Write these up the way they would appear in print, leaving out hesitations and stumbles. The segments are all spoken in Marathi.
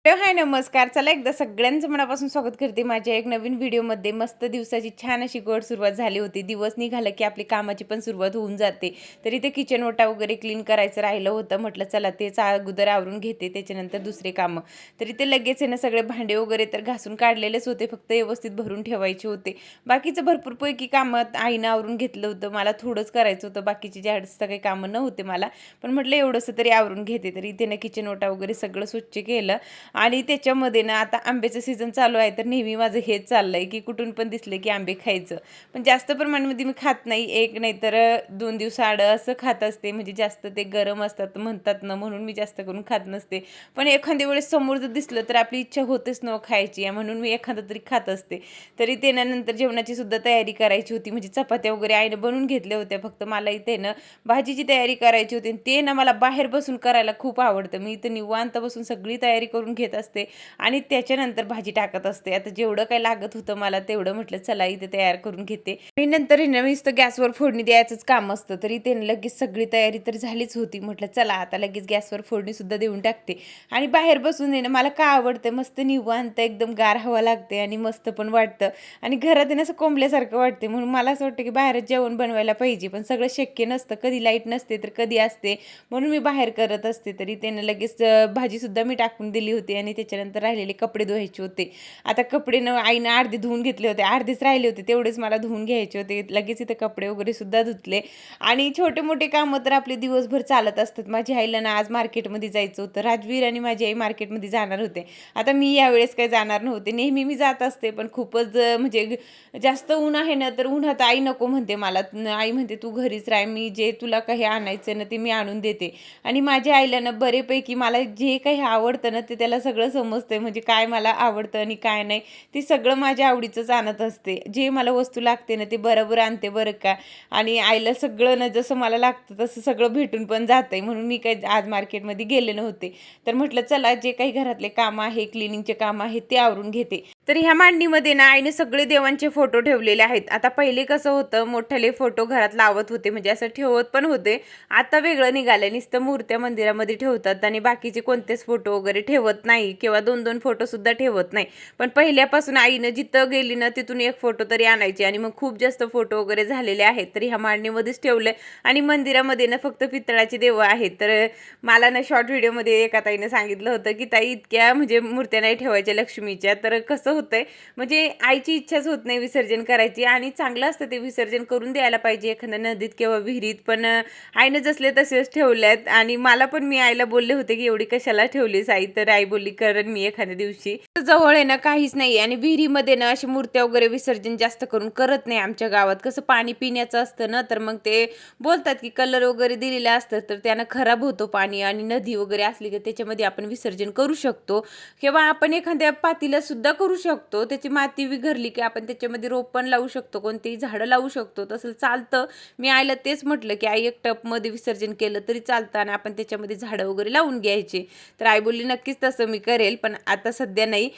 हाय नमस्कार. चला एकदा सगळ्यांचं मनापासून स्वागत करते माझ्या एक नवीन व्हिडिओमध्ये. मस्त दिवसाची छान अशी गोड सुरुवात झाली होती. दिवस निघाला की आपली कामाची पण सुरुवात होऊन जाते. तरी ते किचन ओटा वगैरे क्लीन करायचं राहिलं होतं. म्हटलं चला तेच अगोदर आवरून घेते, त्याच्यानंतर दुसरे कामं. तरी ते लगेच आहे ना, सगळे भांडे वगैरे तर घासून काढलेलेच होते, फक्त व्यवस्थित भरून ठेवायचे होते. बाकीचं भरपूर पैकी कामं आईनं आवरून घेतलं होतं. मला थोडंच करायचं होतं, बाकीची जास्त काही कामं नव्हते मला. पण म्हटलं एवढंसं तरी आवरून घेते. तरी ते ना किचन ओटा वगैरे सगळं स्वच्छ केलं. आणि त्याच्यामध्ये ना आता आंब्याचं सीझन चालू आहे, तर नेहमी माझं हेच चाललंय की कुठून पण दिसले की आंबे खायचं. पण जास्त प्रमाणामध्ये मी खात नाही, एक नाही तर 2 दिवसाआड असं खात असते. म्हणजे जास्त ते गरम असतात म्हणतात ना, म्हणून मी जास्त करून खात नसते. पण एखाद्या वेळेस समोर जर दिसलं तर आपली इच्छा होतेच न खायची, म्हणून मी एखादं तरी खात असते. तरी ते ना नंतर जेवणाची सुद्धा तयारी करायची होती. म्हणजे चपात्या वगैरे आईनं बनवून घेतल्या होत्या, फक्त मला इथे ना भाजीची तयारी करायची होती. ते ना मला बाहेर बसून करायला खूप आवडतं. मी इथं निवांत बसून सगळी तयारी करून घेत असते आणि त्याच्यानंतर भाजी टाकत असते. आता जेवढं काही लागत होतं मला तेवढं म्हटलं चला इथे तयार करून घेते. आणि नंतर नुसतं गॅसवर फोडणी द्यायचंच काम असतं. तरी ते लगेच सगळी तयारी तर झालीच होती. म्हटलं चला आता लगेच गॅसवर फोडणी सुद्धा देऊन टाकते. आणि बाहेर बसून मला का आवडतं, मस्त निवांत एकदम गार हवा लागते आणि मस्त पण वाटतं. आणि घरात असं कोंबल्यासारखं वाटते, म्हणून मला असं वाटतं की बाहेरच जेवण बनवायला पाहिजे. पण सगळं शक्य नसतं, कधी लाईट नसते तर कधी असते, म्हणून मी बाहेर करत असते. तरी त्यानं लगेच भाजी सुद्धा मी टाकून दिली होती आणि त्याच्यानंतर राहिलेले कपडे धुवायचे होते. आता कपडे आईनं अर्धे धुवून घेतले होते, अर्धेच राहिले होते, तेवढेच मला धुवून घ्यायचे होते. लगेच इथे कपडे वगैरे सुद्धा धुतले. आणि छोटे मोठे कामं तर आपले दिवसभर चालत असतात. माझ्या आईला ना आज मार्केटमध्ये जायचं होतं. राजवीर आणि माझी आई मार्केटमध्ये जाणार होते. आता मी यावेळेस काही जाणार नव्हते. नेहमी मी जात असते, पण खूपच म्हणजे जास्त ऊन आहे ना, तर उन्हात आई नको म्हणते मला. आई म्हणते तू घरीच राह, मी जे तुला काही आणायचं ना ते मी आणून देते. आणि माझ्या आईला ना बरेपैकी मला जे काही आवडतं ना ते त्याला सगळं समजतंय. म्हणजे काय मला आवडतं आणि काय नाही ते सगळं माझ्या आवडीचंच आणत असते. जे मला वस्तू लागते ना ते बरोबर आणते बरं का. आणि आईला सगळं ना जसं मला लागतं तसं सगळं भेटून पण जातंय, म्हणून मी काही आज मार्केटमध्ये गेले नव्हते. तर म्हटलं चला जे काही घरातले काम आहे, क्लिनिंगचे काम आहे ते आवरून घेते. तर ह्या मांडणीमध्ये ना आईने सगळे देवांचे फोटो ठेवलेले आहेत. आता पहिले कसं होतं, मोठ्याले फोटो घरात लावत होते, म्हणजे असं ठेवत पण होते. आता वेगळं निघालंय, नुसतं मूर्त्या मंदिरामध्ये ठेवतात आणि बाकीचे कोणतेच फोटो वगैरे ठेवत नाही किंवा 2-2 फोटो सुद्धा ठेवत नाही. पण पहिल्यापासून आईनं जिथं गेली ना तिथून एक फोटो तरी आणायची आणि मग खूप जास्त फोटो वगैरे झालेले आहेत. तरी ह्या मांडणीमध्येच ठेवलंय. आणि मंदिरामध्ये ना फक्त पितळाची देवं आहेत. तर मला ना शॉर्ट व्हिडिओमध्ये एका ताईने सांगितलं होतं की ताई इतक्या म्हणजे मूर्त्या नाही ठेवायच्या लक्ष्मीच्या. तर कसं होतंय, म्हणजे आईची इच्छाच होत नाही विसर्जन करायची, आणि चांगलं असतं ते विसर्जन करून द्यायला पाहिजे एखाद्या नदीत किंवा विहिरीत. पण आईनं जसले तसेच ठेवल्यात. आणि मला पण मी आईला बोलले होते की एवढी कशाला ठेवलीस आई, तर आई बोलली करण मी एखाद्या दिवशी. जवळ आहे ना काहीच नाही, आणि विहिरीमध्ये ना अशी मूर्त्या वगैरे विसर्जन जास्त करून करत नाही आमच्या गावात. कसं पाणी पिण्याचं असतं ना, तर मग ते बोलतात की कलर वगैरे दिलेलं असतं तर त्यानं खराब होतो पाणी. आणि नदी वगैरे असली की त्याच्यामध्ये आपण विसर्जन करू शकतो, किंवा आपण एखाद्या पातीला सुद्धा करू शकतो. त्याची माती विघरली की आपण त्याच्यामध्ये रोप पण लावू शकतो, कोणतेही झाडं लावू शकतो, तसं चालतं. मी आईला तेच म्हटलं की आई एक टपमध्ये विसर्जन केलं तरी चालतं आणि आपण त्याच्यामध्ये झाडं वगैरे लावून घ्यायचे. तर आई बोलली नक्कीच तसं मी करेल, पण आता सध्या नाही.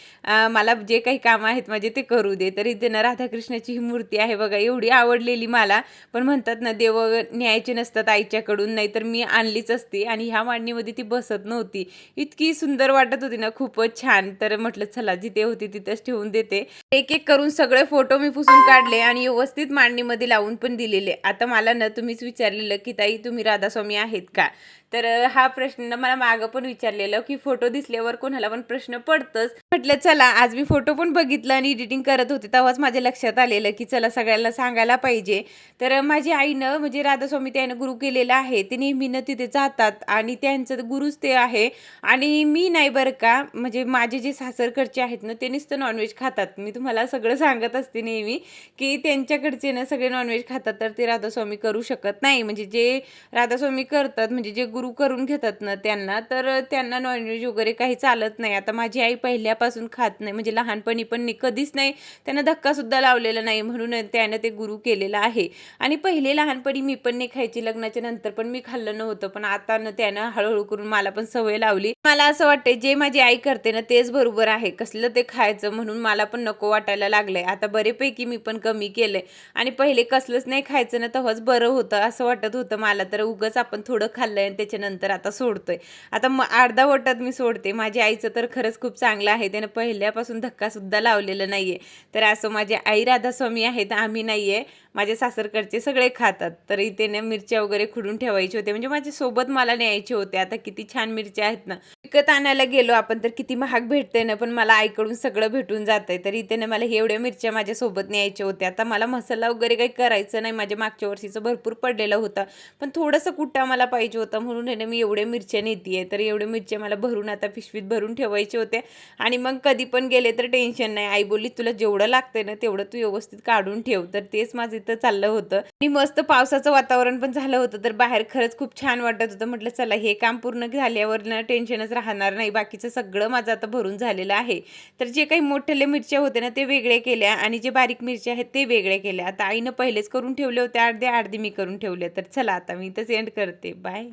मला जे काही कामं आहेत माझे ते करू दे. तर इथे ना राधाकृष्णाची ही मूर्ती आहे बघा, एवढी आवडलेली मला. पण म्हणतात ना देव न्यायचे नसतात आईच्याकडून, नाहीतर मी आणलीच असती. आणि ह्या मांडणीमध्ये ती बसत नव्हती, इतकी सुंदर वाटत होती ना, खूपच छान. तर म्हटलं चला जिथे होती तिथेच ठेवून देते. एक एक करून सगळे फोटो मी पुसून काढले आणि व्यवस्थित मांडणीमध्ये लावून पण दिलेले. आता मला ना तुम्हीच विचारलेलं की ताई तुम्ही राधास्वामी आहेत का. तर हा प्रश्न मला मागं पण विचारलेलं की फोटो दिसल्यावर कोणाला पण प्रश्न पडतंच. म्हटलं चला आज मी फोटो पण बघितलं आणि एडिटिंग करत होते, तेव्हाच माझ्या लक्षात आलेलं की चला सगळ्यांना सांगायला पाहिजे. तर माझी आईनं म्हणजे राधास्वामी त्यानं गुरु केलेलं आहे, ते नेहमीनं तिथे जातात आणि त्यांचं गुरुच ते आहे. आणि मी नाही बरं का, म्हणजे माझे जे सासरकडचे आहेत ना ते नुसतं नॉनव्हेज खातात. मी तुम्हाला सगळं सांगत असते नेहमी की त्यांच्याकडचे ना सगळे नॉनव्हेज खातात, तर ते राधास्वामी करू शकत नाही. म्हणजे जे राधास्वामी करतात, म्हणजे जे गुरु करून घेतात ना त्यांना, तर त्यांना नॉनव्हेज वगैरे काही चालत नाही. आता माझी आई पहिल्यापासून खात नाही, म्हणजे लहानपणी पण कधीच नाही, त्यांना धक्का सुद्धा लावलेला नाही, म्हणून त्यानं ते गुरु केलेलं आहे. आणि पहिले लहानपणी मी पण नाही खायची, लग्नाच्या नंतर पण मी खाल्लं नव्हतं. पण आता ना त्यानं हळूहळू करून मला पण सवय लावली. मला असं वाटते जे माझी आई करते ना तेच बरोबर आहे, कसलं ते खायचं, म्हणून मला पण नको वाटायला लागलंय. आता बरेपैकी मी पण कमी केलंय. आणि पहिले कसलंच नाही खायचं ना तेव्हाच बरं होतं असं वाटत होतं मला. तर उगाच आपण थोडं खाल्लंय आणि त्याच्यानंतर आता सोडतोय. आता अर्धा वाटत मी सोडते. माझी माझ्या आईचं तर खरंच खूप चांगलं आहे, त्यानं पहिल्यापासून धक्कासुद्धा लावलेला नाही आहे. तर असं माझी आई राधास्वामी आहेत, आम्ही नाही आहे, माझे सासरकडचे सगळे खातात. तर इथे ना मिरच्या वगैरे खुडून ठेवायचे होते, म्हणजे माझ्यासोबत मला न्यायचे होते. आता किती छान मिरच्या आहेत ना, विकत आणायला गेलो आपण तर किती महाग भेटते ना, पण मला आईकडून सगळं भेटून जातंय. तर इथे ना मला एवढ्या मिरच्या माझ्यासोबत न्यायच्या होत्या. आता मला मसाला वगैरे काही करायचं नाही, माझ्या मागच्या वर्षीचं भरपूर पडलेलं होतं, पण थोडंसं कुटा मला पाहिजे होतं, म्हणून आहे ना मी एवढ्या मिरच्या नेतीये. तर एवढ्या मिरच्या मला भरून आता पिशवीत भरून ठेवायचे होते आणि मग कधी पण गेले तर टेन्शन नाही. आई बोलली, "तुला जेवढं लागतंय ना तेवढं तू व्यवस्थित काढून ठेव." तर तेच माझं इथं चाललं होतं आणि मस्त पावसाचं वातावरण पण झालं होतं. तर बाहेर खरंच खूप छान वाटत होतं. म्हटलं चला हे काम पूर्ण झाल्यावर ना टेन्शनच राहणार नाही. बाकीचं सगळं माझं आता भरून झालेलं आहे. तर जे काही मोठ्याल्या मिरच्या होत्या ना ते वेगळे केल्या आणि जे बारीक मिरच्या आहेत ते वेगळे केल्या. आता आईनं पहिलेच करून ठेवले होते अर्धे, अर्धे मी करून ठेवले. तर चला आता मी इथंच एंड करते. बाय.